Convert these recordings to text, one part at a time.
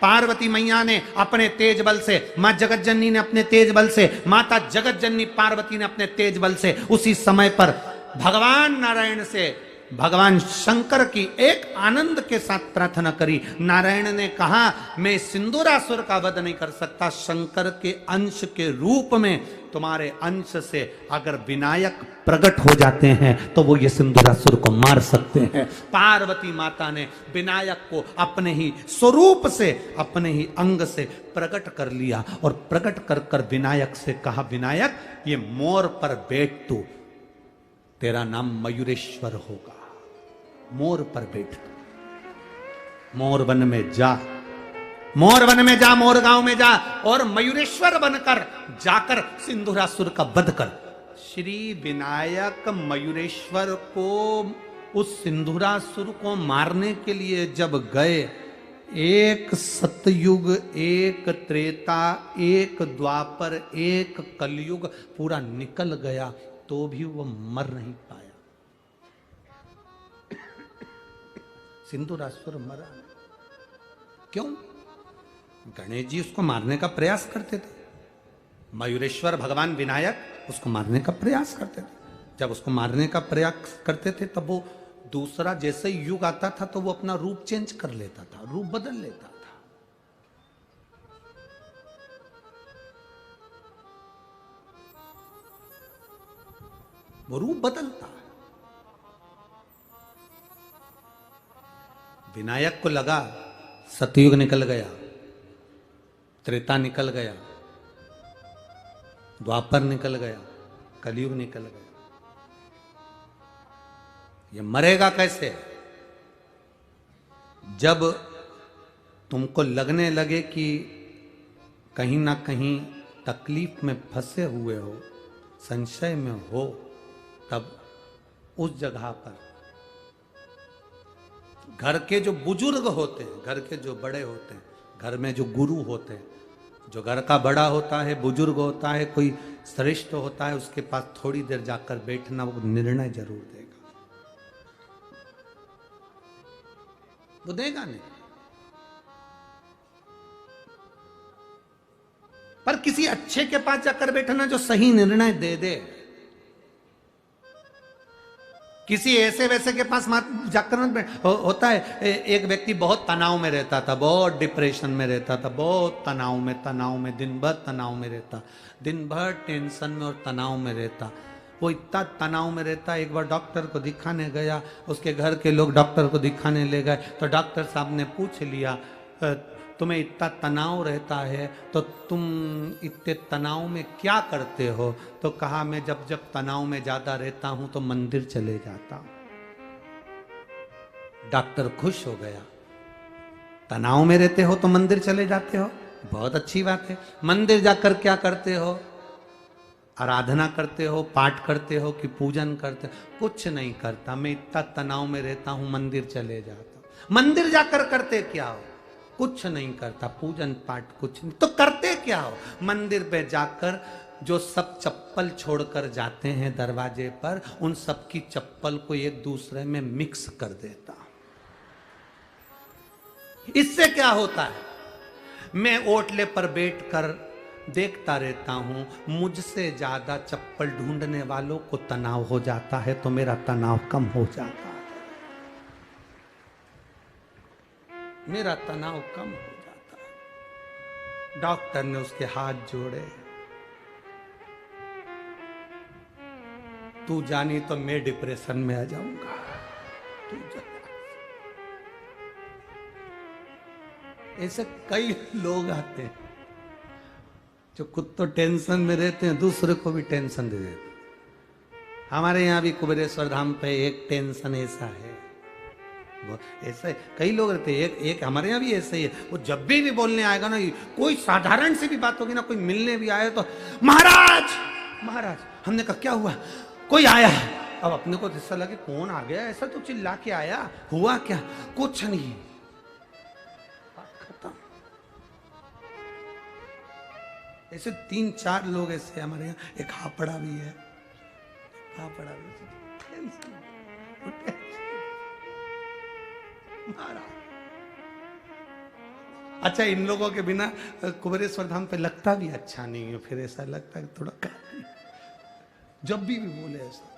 पार्वती मैया ने अपने तेज बल से, मां जगत जननी ने अपने तेज बल से, माता जगत जननी पार्वती ने अपने तेज बल से उसी समय पर भगवान नारायण से भगवान शंकर की एक आनंद के साथ प्रार्थना करी। नारायण ने कहा मैं सिंदूरासुर का वध नहीं कर सकता, शंकर के अंश के रूप में तुम्हारे अंश से अगर विनायक प्रकट हो जाते हैं तो वो ये सिंदूरासुर को मार सकते हैं। पार्वती माता ने विनायक को अपने ही स्वरूप से, अपने ही अंग से प्रकट कर लिया और प्रकट कर कर विनायक से कहा, विनायक ये मोर पर बैठ तू, तेरा नाम मयूरेश्वर होगा। मोर पर बैठ, मोर वन में जा, मोर वन में जा, मोर गांव में जा और मयूरेश्वर बनकर जाकर सिंदूरासुर का वध कर। श्री विनायक मयूरेश्वर को, उस सिंदूरासुर को मारने के लिए जब गए, एक सतयुग, एक त्रेता, एक द्वापर, एक कलयुग पूरा निकल गया तो भी वो मर नहीं पाया। सिंदूरासुर मरा क्यों? गणेश जी उसको मारने का प्रयास करते थे, मयूरेश्वर भगवान विनायक उसको मारने का प्रयास करते थे। जब उसको मारने का प्रयास करते थे तब वो दूसरा जैसे युग आता था तो वो अपना रूप चेंज कर लेता था, रूप बदल लेता था। वो रूप बदलता है। विनायक को लगा सतयुग निकल गया, त्रेता निकल गया, द्वापर निकल गया, कलयुग निकल गया, ये मरेगा कैसे? जब तुमको लगने लगे कि कहीं ना कहीं तकलीफ में फंसे हुए हो, संशय में हो, तब उस जगह पर घर के जो बुजुर्ग होते हैं, घर के जो बड़े होते हैं, घर में जो गुरु होते हैं, जो घर का बड़ा होता है, बुजुर्ग होता है, कोई श्रेष्ठ होता है, उसके पास थोड़ी देर जाकर बैठना, वो निर्णय जरूर देगा। वो देगा नहीं, पर किसी अच्छे के पास जाकर बैठना जो सही निर्णय दे दे। किसी ऐसे वैसे के पास जाकर होता है। एक व्यक्ति बहुत तनाव में रहता था, बहुत डिप्रेशन में रहता था, बहुत तनाव में दिन भर तनाव में रहता, दिन भर टेंशन में और तनाव में रहता। वो इतना तनाव में रहता, एक बार डॉक्टर को दिखाने गया, उसके घर के लोग डॉक्टर को दिखाने ले गए तो डॉक्टर साहब ने पूछ लिया, तुम्हें इतना तनाव रहता है तो तुम इतने तनाव में क्या करते हो? तो कहा, मैं जब जब तनाव में ज्यादा रहता हूं तो मंदिर चले जाता हूं। डॉक्टर खुश हो गया, तनाव में रहते हो तो मंदिर चले जाते हो, बहुत अच्छी बात है। मंदिर जाकर क्या करते हो? आराधना करते हो, पाठ करते हो कि पूजन करते हो? कुछ नहीं करता, मैं इतना तनाव में रहता हूं, मंदिर चले जाता हूं। मंदिर जाकर करते क्या हो? कुछ नहीं करता, पूजन पाठ कुछ नहीं। तो करते क्या हो? मंदिर पे जाकर जो सब चप्पल छोड़कर जाते हैं दरवाजे पर, उन सब की चप्पल को एक दूसरे में मिक्स कर देता। इससे क्या होता है? मैं ओटले पर बैठकर देखता रहता हूं, मुझसे ज्यादा चप्पल ढूंढने वालों को तनाव हो जाता है तो मेरा तनाव कम हो जाता है, मेरा तनाव कम हो जाता है। डॉक्टर ने उसके हाथ जोड़े, तू जानी तो मैं डिप्रेशन में आ जाऊंगा, तू जानी। ऐसे कई लोग आते हैं जो खुद तो टेंशन में रहते हैं, दूसरे को भी टेंशन दे देते। हमारे यहाँ भी कुबेरेश्वर धाम पे एक टेंशन ऐसा है, ऐसा कई लोग रहते हैं। एक हमारे यहाँ भी ऐसे ही है, वो जब भी बोलने आएगा ना, कोई साधारण सी भी बात होगी ना, कोई मिलने भी आए तो महाराज महाराज। हमने कहा क्या हुआ? कोई आया। अब अपने को ऐसा लगे कौन आ गया, ऐसा तो चिल्ला के आया, हुआ क्या? कुछ नहीं, खत्म। ऐसे 3-4 लोग ऐसे हमारे यहाँ। एक हापड़ा भी है, हापड़ा भी अच्छा, इन लोगों के बिना कुबेरेश्वर धाम पे लगता भी अच्छा नहीं है, फिर ऐसा लगता है थोड़ा जब भी बोले ऐसा।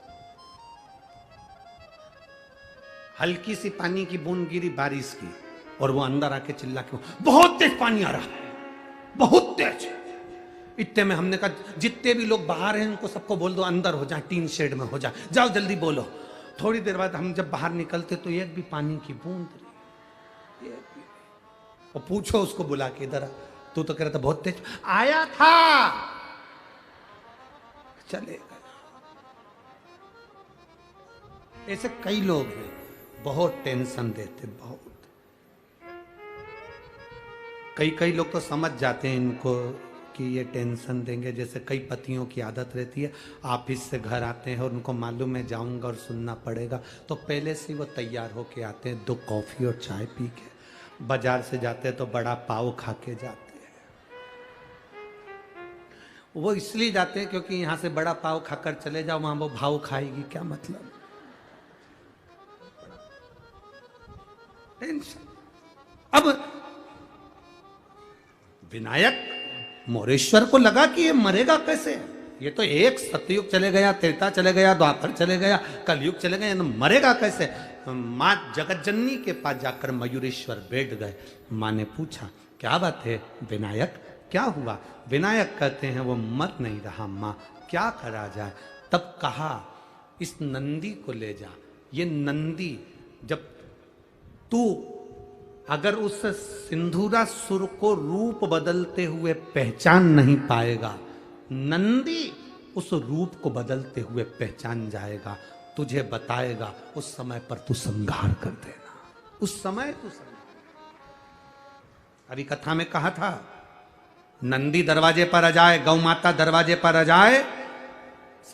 हल्की सी पानी की बूंद गिरी बारिश की और वो अंदर आके चिल्ला के, बहुत तेज पानी आ रहा है, बहुत तेज। इतने में हमने कहा जितने भी लोग बाहर हैं उनको सबको बोल दो अंदर हो जाए, टीन शेड में हो जाए, जाओ जल्दी बोलो। थोड़ी देर बाद हम जब बाहर निकलते तो एक भी पानी की बूंद नहीं। और पूछो उसको बुला के, इधर तू तो कह रहा था बहुत तेज आया था, चले गए। ऐसे कई लोग हैं बहुत टेंशन देते, बहुत। कई लोग तो समझ जाते हैं इनको कि ये टेंशन देंगे। जैसे कई पतियों की आदत रहती है, ऑफिस से घर आते हैं और उनको मालूम है जाऊंगा और सुनना पड़ेगा, तो पहले से वो तैयार होके आते हैं, 2 कॉफी और चाय पी के। बाजार से जाते हैं तो बड़ा पाव खा के जाते हैं। वो इसलिए जाते हैं क्योंकि यहां से बड़ा पाव खाकर चले जाओ, वहां वो भाव खाएगी, क्या मतलब। टेंशन। अब विनायक मोरेश्वर को लगा कि ये मरेगा कैसे, ये तो एक सतयुग चले गया, त्रेता चले गया, द्वापर चले गया, कलयुग चले गया, मरेगा कैसे। माँ जगतजननी के पास जाकर मयूरेश्वर बैठ गए। माँ ने पूछा क्या बात है विनायक, क्या हुआ। विनायक कहते हैं वो मर नहीं रहा माँ, क्या करा जाए। तब कहा इस नंदी को ले जा। ये नंदी, जब तू अगर उस सिंधुरासुर को रूप बदलते हुए पहचान नहीं पाएगा, नंदी उस रूप को बदलते हुए पहचान जाएगा, तुझे बताएगा, उस समय पर तू संहार कर देना, उस समय तू संहार। अभी कथा में कहा था नंदी दरवाजे पर आ जाए, गौ माता दरवाजे पर आ जाए,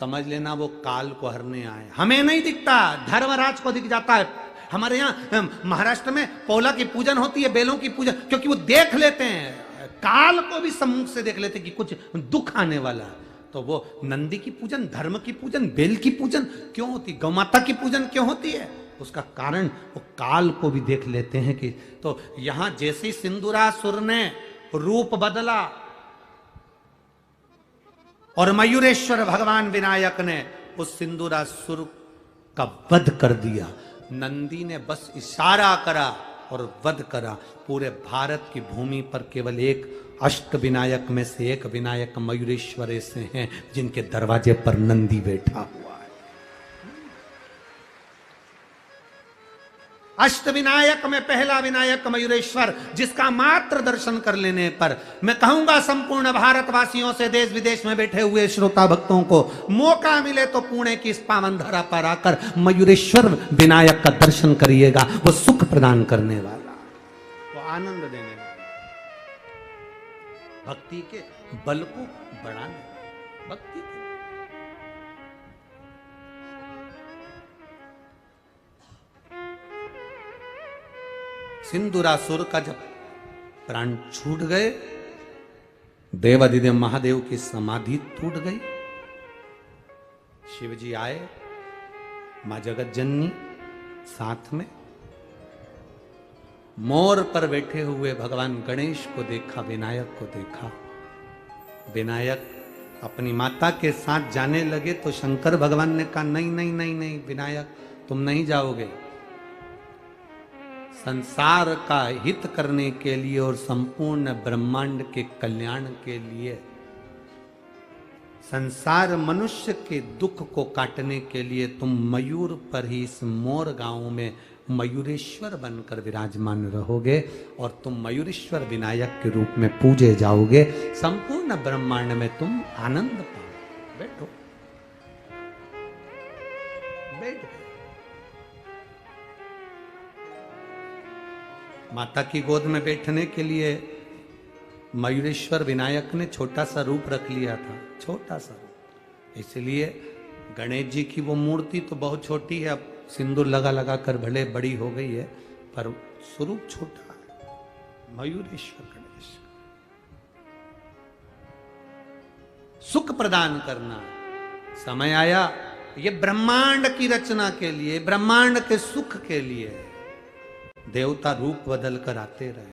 समझ लेना वो काल को हरने आए। हमें नहीं दिखता, धर्मराज को दिख जाता है। हमारे यहाँ महाराष्ट्र में पौला की पूजन होती है, बेलों की पूजन, क्योंकि वो देख लेते हैं, काल को भी सम्मुख से देख लेते हैं कि कुछ दुख आने वाला है। तो वो नंदी की पूजन, धर्म की पूजन, बेल की पूजन क्यों होती, गौ माता की पूजन क्यों होती है, उसका कारण वो काल को भी देख लेते हैं कि। तो यहां जैसे सिंदूरासुर ने रूप बदला और मयूरेश्वर भगवान विनायक ने उस सिंदूरासुर का वध कर दिया। नंदी ने बस इशारा करा और वध करा। पूरे भारत की भूमि पर केवल एक अष्ट विनायक में से एक विनायक मयूरेश्वर ऐसे हैं जिनके दरवाजे पर नंदी बैठा हुआ है। अष्ट विनायक में पहला विनायक मयूरेश्वर, जिसका मात्र दर्शन कर लेने पर मैं कहूंगा संपूर्ण भारतवासियों से, देश विदेश में बैठे हुए श्रोता भक्तों को मौका मिले तो पुणे की इस पावन धरा पर आकर मयूरेश्वर विनायक का दर्शन करिएगा। वो सुख प्रदान करने वाला, वो आनंद देने वाला, भक्ति के बल को बढ़ाने, भक्ति के सिंदूरासुर का जब प्राण छूट गए, देवादिदेव महादेव की समाधि टूट गई। शिव जी आए, मां जगत जननी साथ में, मोर पर बैठे हुए भगवान गणेश को देखा, विनायक को देखा। विनायक अपनी माता के साथ जाने लगे तो शंकर भगवान ने कहा नहीं नहीं नहीं नहीं विनायक, तुम नहीं जाओगे। संसार का हित करने के लिए और संपूर्ण ब्रह्मांड के कल्याण के लिए, संसार मनुष्य के दुख को काटने के लिए तुम मयूर पर ही इस मोर गांव में मयूरेश्वर बनकर विराजमान रहोगे और तुम मयूरेश्वर विनायक के रूप में पूजे जाओगे। संपूर्ण ब्रह्मांड में तुम आनंद पाओ। बैठो, बैठ। माता की गोद में बैठने के लिए मयूरेश्वर विनायक ने छोटा सा रूप रख लिया था, छोटा सा रूप। इसलिए गणेश जी की वो मूर्ति तो बहुत छोटी है, अब सिंदूर लगा लगा कर भले बड़ी हो गई है, पर स्वरूप छोटा है। मयूरेश्वर गणेश सुख प्रदान करना, समय आया ये ब्रह्मांड की रचना के लिए, ब्रह्मांड के सुख के लिए देवता रूप बदल कर आते रहे।